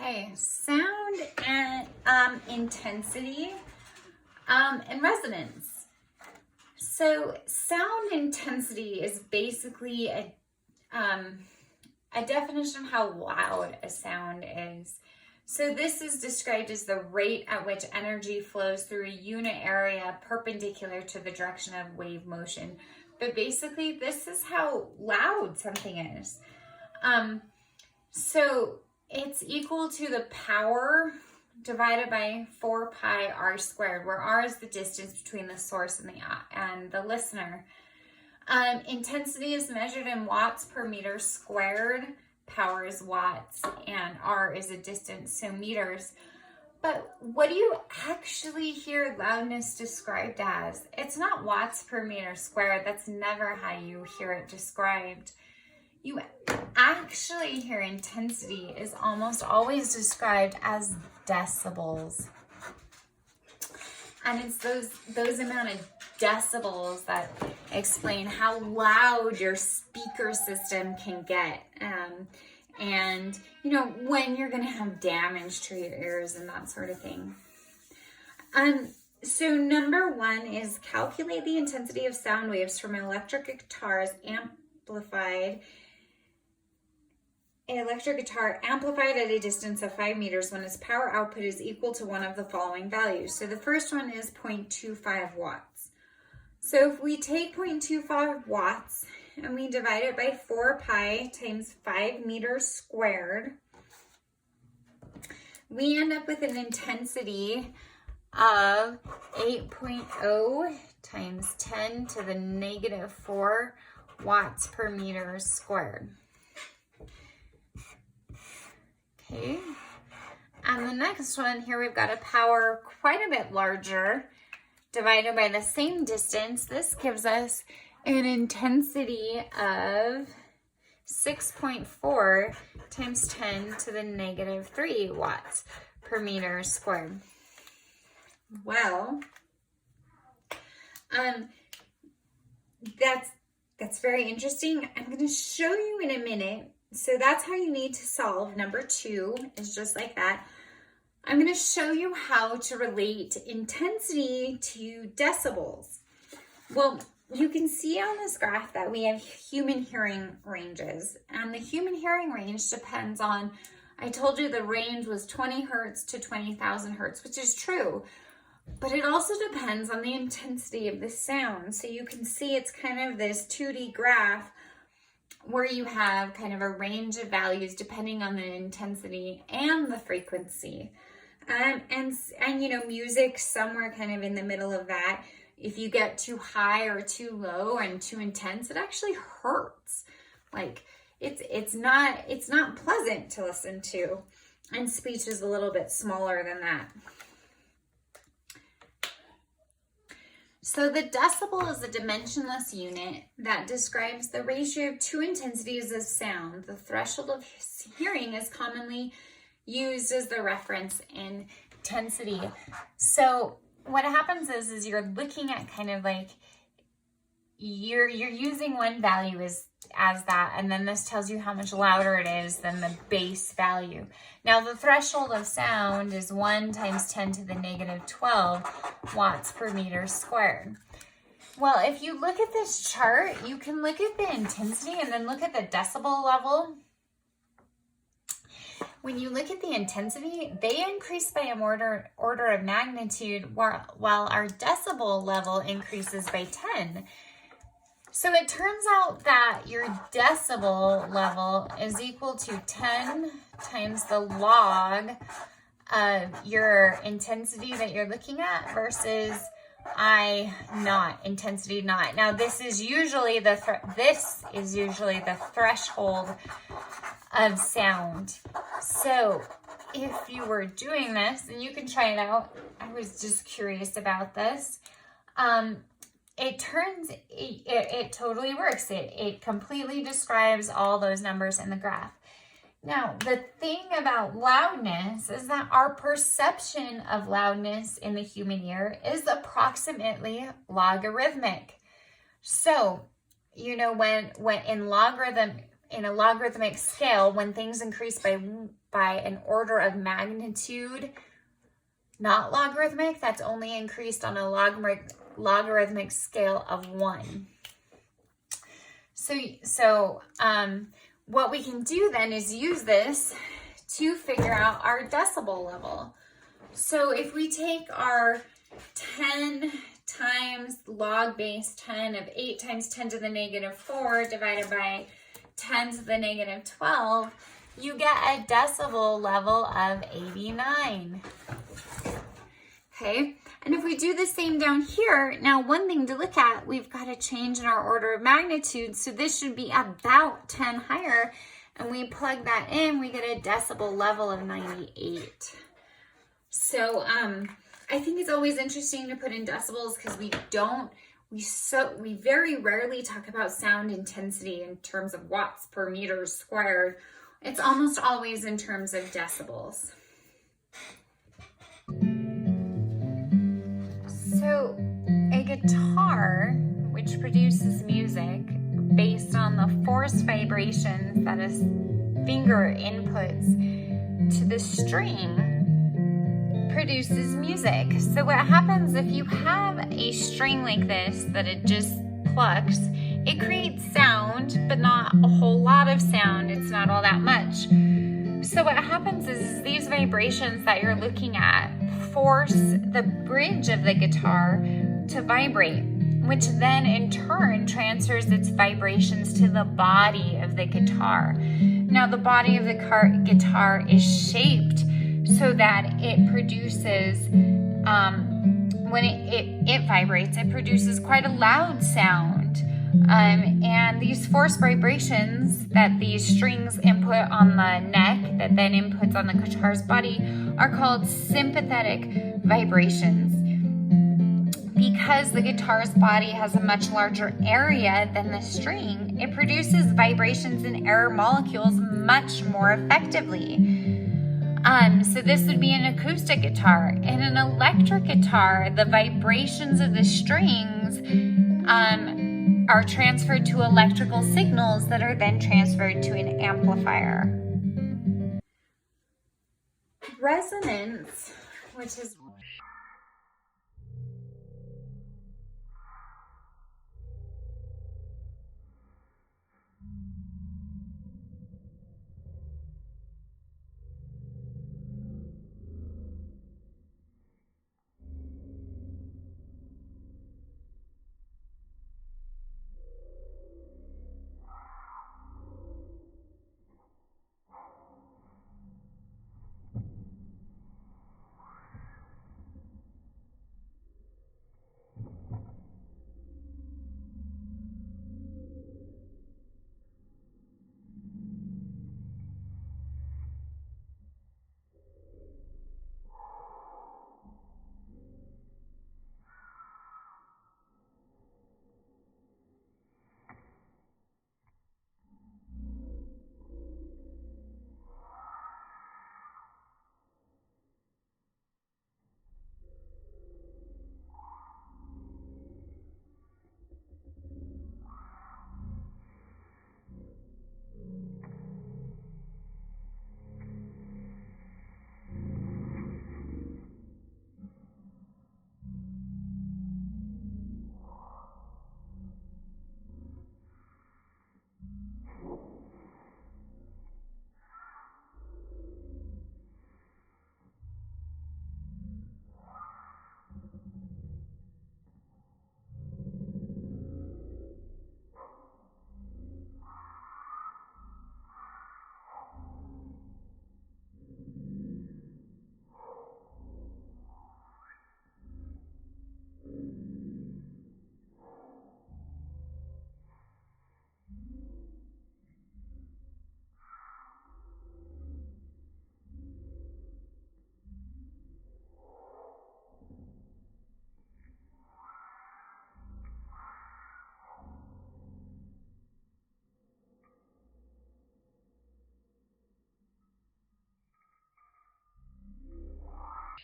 Okay, sound and intensity and resonance. So sound intensity is basically a definition of how loud a sound is. So this is described as the rate at which energy flows through a unit area perpendicular to the direction of wave motion. But basically, this is how loud something is. So it's equal to the power divided by 4 pi r squared, where r is the distance between the source and the listener. Intensity is measured in watts per meter squared. Power is watts, and r is a distance, so meters. But what do you actually hear loudness described as? It's not watts per meter squared. That's never how you hear it described. You actually hear intensity is almost always described as decibels. And it's those amount of decibels that explain how loud your speaker system can get. And, you know, when you're going to have damage to your ears and that sort of thing. So number 1 is calculate the intensity of sound waves from an electric guitar amplified at a distance of 5 meters when its power output is equal to one of the following values. So the first one is 0.25 watts. So if we take 0.25 watts and we divide it by 4 pi times 5 meters squared, we end up with an intensity of 8.0 times 10 to the negative 4 watts per meter squared. Okay, and the next one here, we've got a power quite a bit larger divided by the same distance. This gives us an intensity of 6.4 times 10 to the negative 3 watts per meter squared. Well, that's very interesting. I'm going to show you in a minute. So that's how you need to solve number 2, is just like that. I'm going to show you how to relate intensity to decibels. Well, you can see on this graph that we have human hearing ranges, and the human hearing range depends on, I told you the range was 20 hertz to 20,000 hertz, which is true, but it also depends on the intensity of the sound. So you can see it's kind of this 2D graph where you have kind of a range of values depending on the intensity and the frequency. And you know, music somewhere kind of in the middle of that. If you get too high or too low and too intense, it actually hurts. Like it's not pleasant to listen to. And speech is a little bit smaller than that. So the decibel is a dimensionless unit that describes the ratio of 2 intensities of sound. The threshold of hearing is commonly used as the reference in intensity. So what happens is you're looking at kind of like, you're using one value as that, and then this tells you how much louder it is than the base value. Now the threshold of sound is 1 times 10 to the negative 12 watts per meter squared. Well, if you look at this chart, you can look at the intensity and then look at the decibel level. When you look at the intensity, they increase by an order of magnitude, while our decibel level increases by 10. So it turns out that your decibel level is equal to 10 times the log of your intensity that you're looking at versus intensity naught. Now this is usually the threshold of sound. So if you were doing this, and you can try it out, I was just curious about this. It totally works. It completely describes all those numbers in the graph. Now, the thing about loudness is that our perception of loudness in the human ear is approximately logarithmic. So, you know, when in logarithm in a logarithmic scale, when things increase by an order of magnitude, not logarithmic, that's only increased on a logarithmic scale of 1. So what we can do then is use this to figure out our decibel level. So if we take our 10 times log base 10 of 8 times 10 to the negative 4 divided by 10 to the negative 12, you get a decibel level of 89. Okay, and if we do the same down here, now one thing to look at, we've got a change in our order of magnitude, so this should be about 10 higher, and we plug that in, we get a decibel level of 98. So I think it's always interesting to put in decibels because we very rarely talk about sound intensity in terms of watts per meter squared. It's almost always in terms of decibels. So a guitar, which produces music based on the force vibrations that a finger inputs to the string, produces music. So what happens if you have a string like this that it just plucks, it creates sound, but not a whole lot of sound. It's not all that much. So what happens is these vibrations that you're looking at force the bridge of the guitar to vibrate, which then in turn transfers its vibrations to the body of the guitar. Now the body of the guitar is shaped so that it produces, when it vibrates, it produces quite a loud sound. And these force vibrations that these strings input on the neck that then inputs on the guitar's body are called sympathetic vibrations. Because the guitar's body has a much larger area than the string, it produces vibrations in air molecules much more effectively. So this would be an acoustic guitar. In an electric guitar, the vibrations of the strings are transferred to electrical signals that are then transferred to an amplifier. Resonance, which is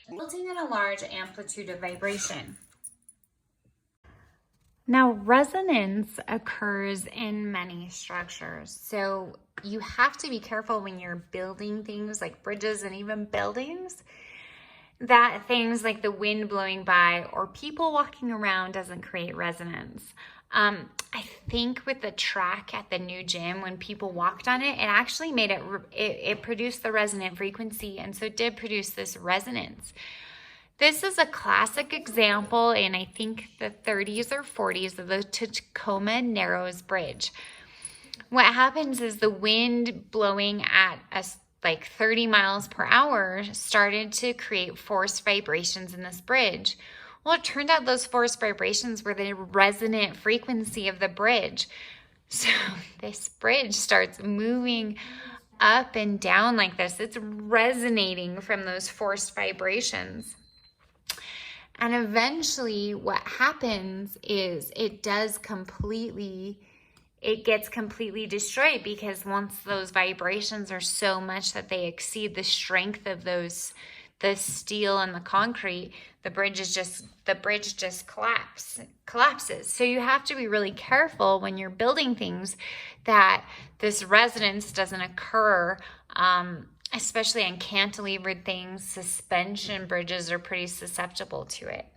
resulting in a large amplitude of vibration. Now, resonance occurs in many structures. So you have to be careful when you're building things like bridges and even buildings, that things like the wind blowing by or people walking around doesn't create resonance. I think with the track at the new gym, when people walked on it, it actually made it produced the resonant frequency, and so it did produce this resonance. This is a classic example in, I think, the 30s or 40s of the Tacoma Narrows Bridge. What happens is the wind blowing at us like 30 miles per hour started to create forced vibrations in this bridge. Well, it turned out those forced vibrations were the resonant frequency of the bridge. So this bridge starts moving up and down like this. It's resonating from those forced vibrations. And eventually what happens is it gets completely destroyed, because once those vibrations are so much that they exceed the strength of the steel and the concrete, the bridge just collapses. So you have to be really careful when you're building things that this resonance doesn't occur, especially on cantilevered things. Suspension bridges are pretty susceptible to it.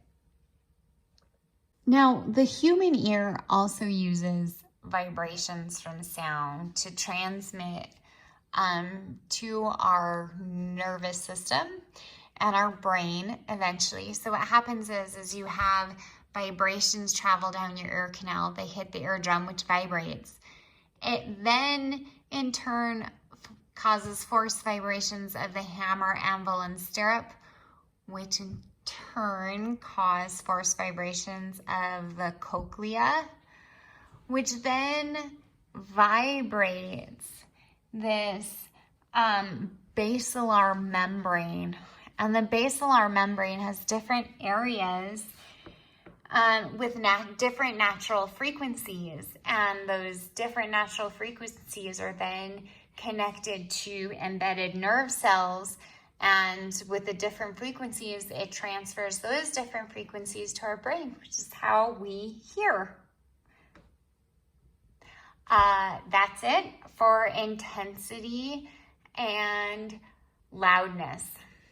Now, the human ear also uses vibrations from sound to transmit to our nervous system and our brain eventually. So what happens is you have vibrations travel down your ear canal. They hit the eardrum, which vibrates. It then, in turn, causes forced vibrations of the hammer, anvil, and stirrup, which in turn cause forced vibrations of the cochlea, which then vibrates this basilar membrane. And the basilar membrane has different areas with different natural frequencies. And those different natural frequencies are then connected to embedded nerve cells, and with the different frequencies, it transfers those different frequencies to our brain, which is how we hear. That's it for intensity and loudness.